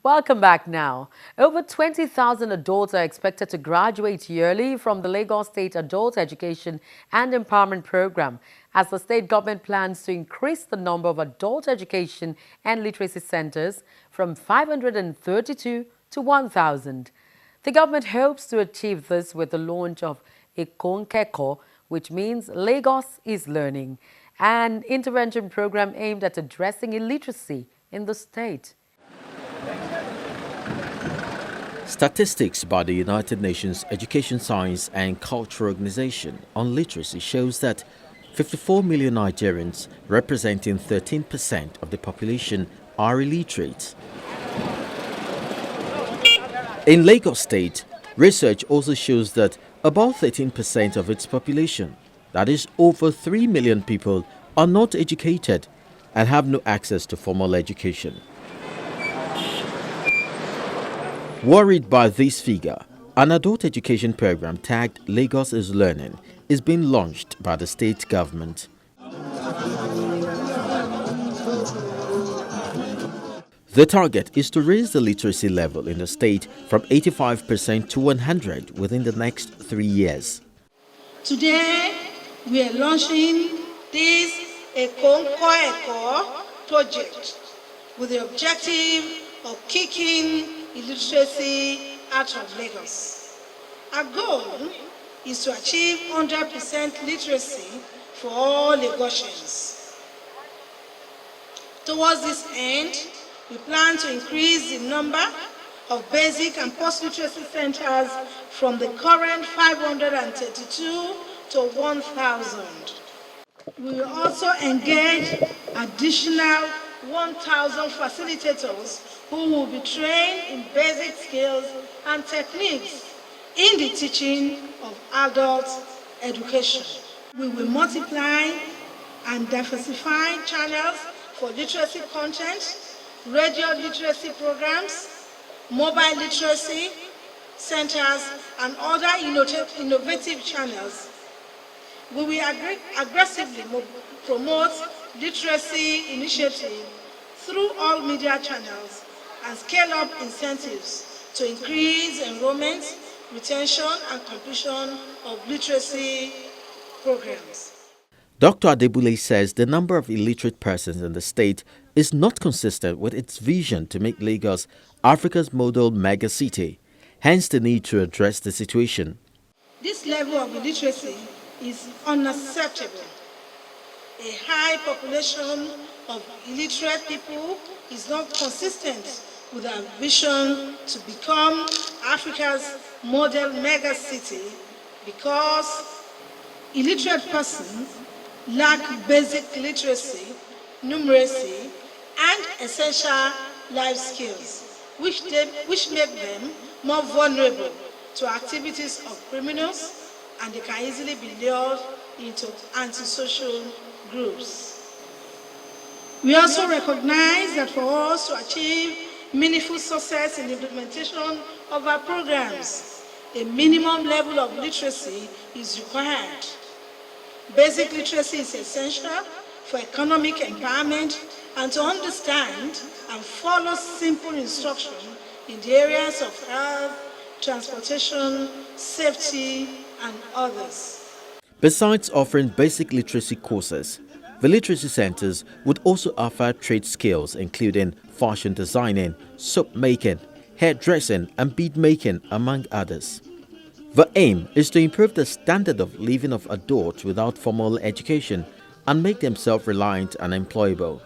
Welcome back now. Over 20,000 adults are expected to graduate yearly from the Lagos State Adult Education and Empowerment Program as the state government plans to increase the number of adult education and literacy centers from 532 to 1,000. The government hopes to achieve this with the launch of Ikonkeko, which means Lagos is learning, an intervention program aimed at addressing illiteracy in the state. Statistics by the United Nations Education, Science and Culture Organization on literacy shows that 54 million Nigerians, representing 13% of the population, are illiterate. In Lagos State, research also shows that about 13% of its population, that is over 3 million people, are not educated and have no access to formal education. Worried by this figure, an adult education program tagged Lagos is Learning is being launched by the state government. The target is to raise the literacy level in the state from 85% to 100 within the next 3 years. Today, we are launching this Ikonkeko project with the objective of kicking illiteracy out of Lagos. Our goal is to achieve 100% literacy for all Lagosians. Towards this end, we plan to increase the number of basic and post-literacy centers from the current 532 to 1,000. We will also engage additional 1,000 facilitators who will be trained in basic skills and techniques in the teaching of adult education. We will multiply and diversify channels for literacy content, radio literacy programs, mobile literacy centers, and other innovative channels. We will aggressively promote literacy initiatives through all media channels and scale up incentives to increase enrollment, retention, and completion of literacy programs. Dr. Adebule says the number of illiterate persons in the state is not consistent with its vision to make Lagos Africa's model megacity, hence the need to address the situation. This level of illiteracy is unacceptable. A high population of illiterate people is not consistent with our vision to become Africa's model megacity because illiterate persons lack basic literacy, numeracy, and essential life skills, which make them more vulnerable to activities of criminals, and they can easily be lured into antisocial groups. We also recognize that for us to achieve meaningful success in the implementation of our programs, a minimum level of literacy is required. Basic literacy is essential for economic empowerment and to understand and follow simple instruction in the areas of health, transportation, safety, and others. Besides offering basic literacy courses, the literacy centers would also offer trade skills including fashion designing, soap making, hairdressing, and bead making, among others. The aim is to improve the standard of living of adults without formal education and make them self-reliant and employable.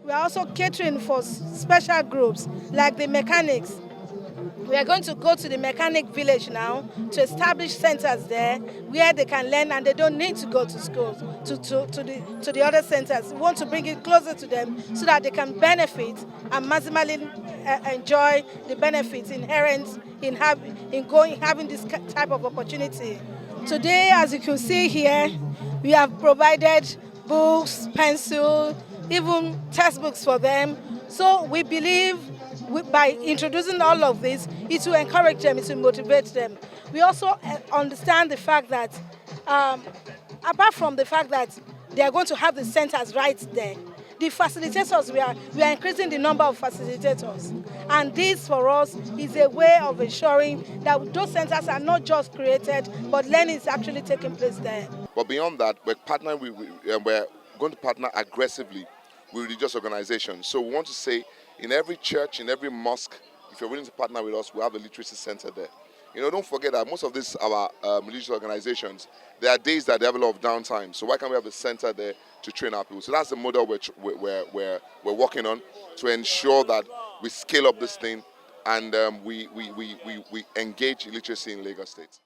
We are also catering for special groups like the mechanics. We are going to go to the mechanic village now to establish centers there where they can learn and they don't need to go to schools, to the other centers. We want to bring it closer to them so that they can benefit and maximally enjoy the benefits inherent in having this type of opportunity. Today, as you can see here, we have provided books, pencils, even textbooks for them. So we believe by introducing all of this, it will encourage them, it will motivate them. We also understand the fact that, apart from the fact that they are going to have the centers right there, The facilitators, we are increasing the number of facilitators. And this for us is a way of ensuring that those centers are not just created, but learning is actually taking place there. But beyond that, we're partnering we're going to partner aggressively with religious organizations. So we want to say in every church, in every mosque, if you're willing to partner with us, we have a literacy center there. Don't forget that most of these our religious organizations, there are days that they have a lot of downtime. So why can't we have a center there to train our people? So that's the model we're working on to ensure that we scale up this thing and we engage literacy in Lagos State.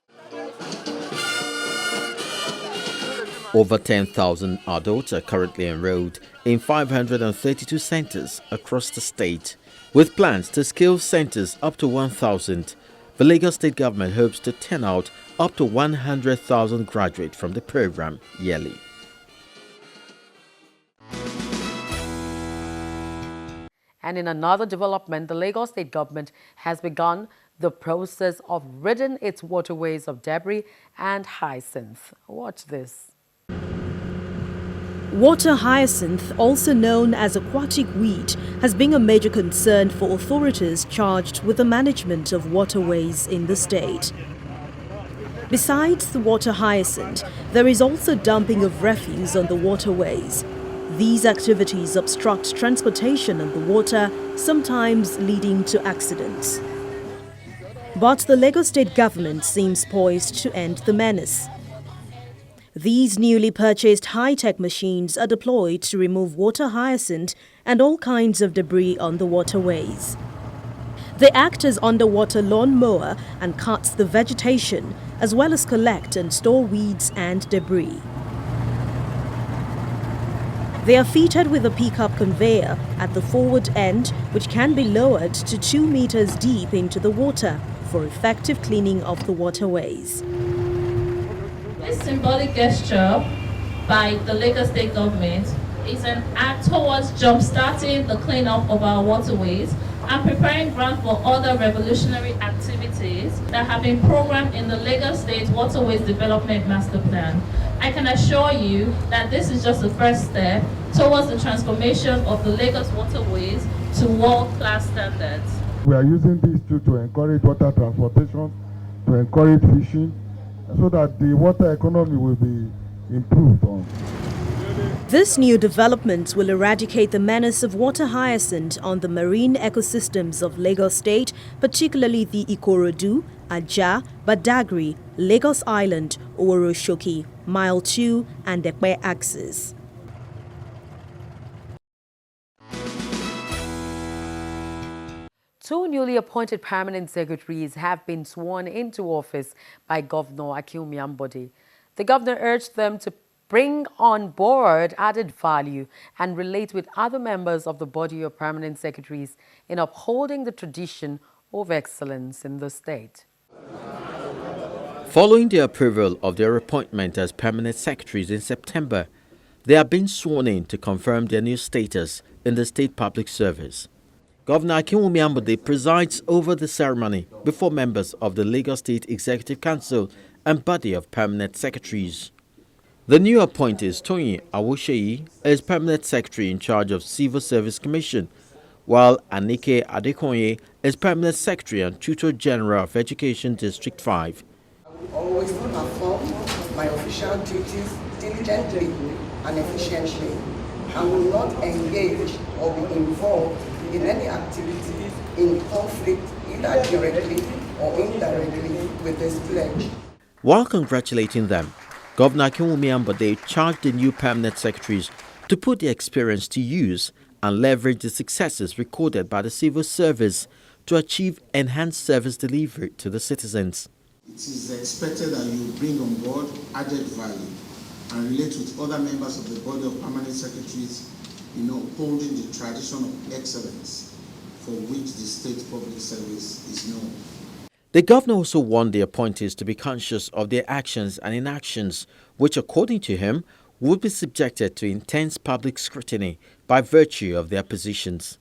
Over 10,000 adults are currently enrolled in 532 centers across the state. With plans to scale centers up to 1,000, the Lagos State government hopes to turn out up to 100,000 graduates from the program yearly. And in another development, the Lagos State government has begun the process of ridding its waterways of debris and hyacinth. Watch this. Water hyacinth, also known as aquatic weed, has been a major concern for authorities charged with the management of waterways in the state. Besides the water hyacinth, there is also dumping of refuse on the waterways. These activities obstruct transportation on the water, sometimes leading to accidents. But the Lagos State government seems poised to end the menace. These newly purchased high-tech machines are deployed to remove water hyacinth and all kinds of debris on the waterways. They act as underwater lawn mower and cuts the vegetation, as well as collect and store weeds and debris. They are fitted with a pickup conveyor at the forward end, which can be lowered to 2 meters deep into the water for effective cleaning of the waterways. This symbolic gesture by the Lagos State government is an act towards jump-starting the cleanup of our waterways and preparing ground for other revolutionary activities that have been programmed in the Lagos State Waterways Development Master Plan. I can assure you that this is just the first step towards the transformation of the Lagos waterways to world-class standards. We are using these too to encourage water transportation, to encourage fishing, so that the water economy will be improved on. This new development will eradicate the menace of water hyacinth on the marine ecosystems of Lagos State, particularly the Ikorodu, Ajah, Badagry, Lagos Island, Oworoshoki, Mile 2 and Ekpe axis. Two newly appointed permanent secretaries have been sworn into office by Governor Akinwumi Ambode. The governor urged them to bring on board added value and relate with other members of the body of permanent secretaries in upholding the tradition of excellence in the state. Following the approval of their appointment as permanent secretaries in September, they have been sworn in to confirm their new status in the state public service. Governor Akinwumi Ambode presides over the ceremony before members of the Lagos State Executive Council and body of permanent secretaries. The new appointees, Toyin Awosheyi, is permanent secretary in charge of Civil Service Commission, while Anike Adekonye is permanent secretary and tutor general of Education District 5. I will always perform my official duties diligently and efficiently. I will not engage or be involved in any activity in conflict either directly or indirectly with this pledge. While congratulating them, Governor Akinwumi Ambode charged the new permanent secretaries to put their experience to use and leverage the successes recorded by the civil service to achieve enhanced service delivery to the citizens. It is expected that you bring on board added value and relate with other members of the body of permanent secretaries in upholding the tradition of excellence for which the state public service is known. The governor also warned the appointees to be conscious of their actions and inactions, which, according to him, would be subjected to intense public scrutiny by virtue of their positions.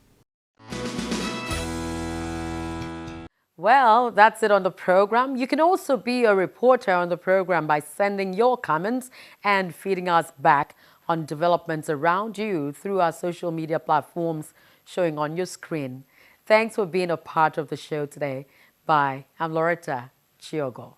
Well, that's it on the program. You can also be a reporter on the program by sending your comments and feeding us back on developments around you through our social media platforms showing on your screen. Thanks for being a part of the show today. Bye. I'm Loretta Chiogo.